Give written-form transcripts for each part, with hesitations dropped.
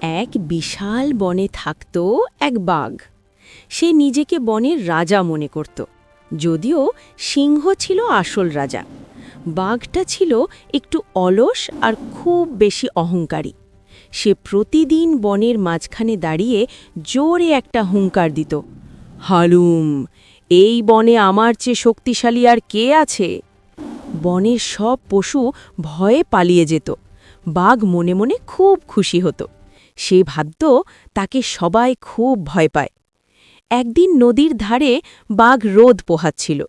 এক বিশাল বনে থাকত এক বাঘ। সে নিজেকে বনের রাজা মনে করত, যদিও সিংহ ছিল আসল রাজা। বাঘটা ছিল একটু অলস আর খুব বেশি অহংকারী। সে প্রতিদিন বনের মাঝখানে দাঁড়িয়ে জোরে একটা হুঙ্কার দিত, হালুম, এই বনে আমার চেয়ে শক্তিশালী আর কে আছে? বনের সব পশু ভয়ে পালিয়ে যেত। বাঘ মনে মনে খুব খুশি হতো। সে ভাবত তাকে সবাই খুব ভয় পায়। একদিন নদীর ধারে বাঘ রোদ পোহাচ্ছিল।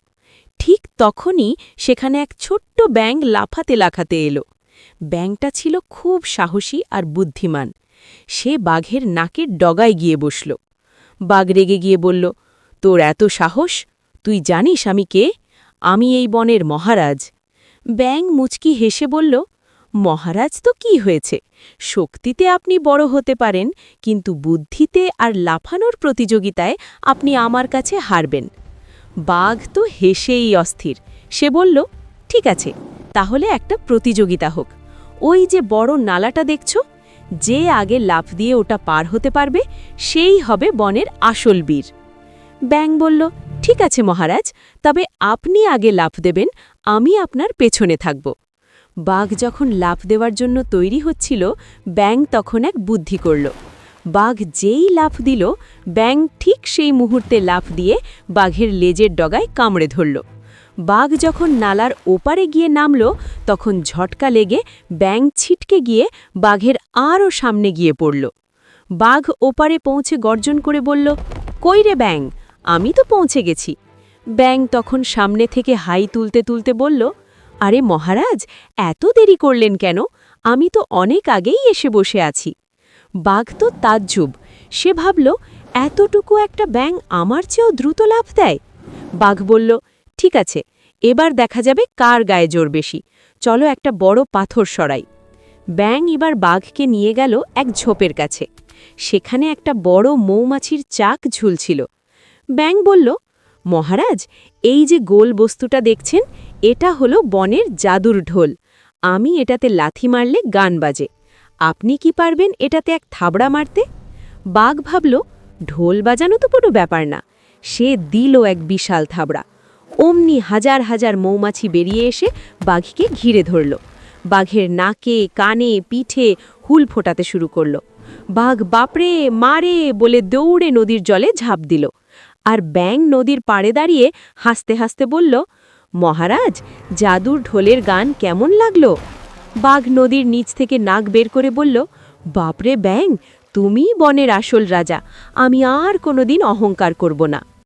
ঠিক তখনই সেখানে এক ছোট্ট ব্যাঙ লাফাতে লাফাতে এলো। ব্যাঙটা ছিল খুব সাহসী আর বুদ্ধিমান। সে বাঘের নাকের ডগায় গিয়ে বসল। বাঘ রেগে গিয়ে বলল, তোর এত সাহস? তুই জানিস আমি কে? আমি এই বনের মহারাজ। ব্যাঙ মুচকি হেসে বলল, মহারাজ তো কি হয়েছে, শক্তিতে আপনি বড় হতে পারেন, কিন্তু বুদ্ধিতে আর লাফানোর প্রতিযোগিতায় আপনি আমার কাছে হারবেন। বাঘ তো হেসেই অস্থির। সে বলল, ঠিক আছে, তাহলে একটা প্রতিযোগিতা হোক। ওই যে বড় নালাটা দেখছ, যে আগে লাফ দিয়ে ওটা পার হতে পারবে সেই হবে বনের আসল বীর। ব্যাঙ বলল, ঠিক আছে মহারাজ, তবে আপনি আগে লাফ দেবেন, আমি আপনার পেছনে থাকব। বাঘ যখন লাফ দেওয়ার জন্য তৈরি হচ্ছিল, ব্যাঙ তখন এক বুদ্ধি করল। বাঘ যেই লাফ দিল, ব্যাঙ ঠিক সেই মুহূর্তে লাফ দিয়ে বাঘের লেজের ডগায় কামড়ে ধরল। বাঘ যখন নালার ওপারে গিয়ে নামল, তখন ঝটকা লেগে ব্যাঙ ছিটকে গিয়ে বাঘের আরও সামনে গিয়ে পড়ল। বাঘ ওপারে পৌঁছে গর্জন করে বলল, কই রে ব্যাঙ, আমি তো পৌঁছে গেছি। ব্যাঙ তখন সামনে থেকে হাই তুলতে তুলতে বলল, আরে মহারাজ, এত দেরি করলেন কেন? আমি তো অনেক আগেই এসে বসে আছি। বাঘ তো তাজ্জব। সে ভাবল, এতটুকু একটা ব্যাঙ আমার চেয়েও দ্রুত লাফ দেয়। বাঘ বলল, ঠিক আছে, এবার দেখা যাবে কার গায়ে জোর বেশি। চলো একটা বড় পাথর সরাই। ব্যাঙ এবার বাঘকে নিয়ে গেল এক ঝোপের কাছে। সেখানে একটা বড় মৌমাছির চাক ঝুলছিল। ব্যাঙ বলল, মহারাজ, এই যে গোল বস্তুটা দেখছেন, এটা হলো বনের জাদুর ঢোল। আমি এটাতে লাথি মারলে গান বাজে। আপনি কি পারবেন এটাতে এক থাবড়া মারতে? বাঘ ভাবল, ঢোল বাজানো তো কোনো ব্যাপার না। সে দিল এক বিশাল থাবড়া। অমনি হাজার হাজার মৌমাছি বেরিয়ে এসে বাঘকে ঘিরে ধরল। বাঘের নাকে, কানে, পিঠে হুল ফোটাতে শুরু করল। বাঘ বাপরে, মারে বলে দৌড়ে নদীর জলে ঝাঁপ দিল। আর ব্যাঙ নদীর পাড়ে দাঁড়িয়ে হাসতে হাসতে বলল, মহারাজ, জাদুর ঢোলের গান কেমন লাগলো? বাঘ নদীর নিচ থেকে নাক বের করে বলল, বাপরে ব্যাঙ, তুমিই বনের আসল রাজা। আমি আর কোনোদিন অহংকার করব না।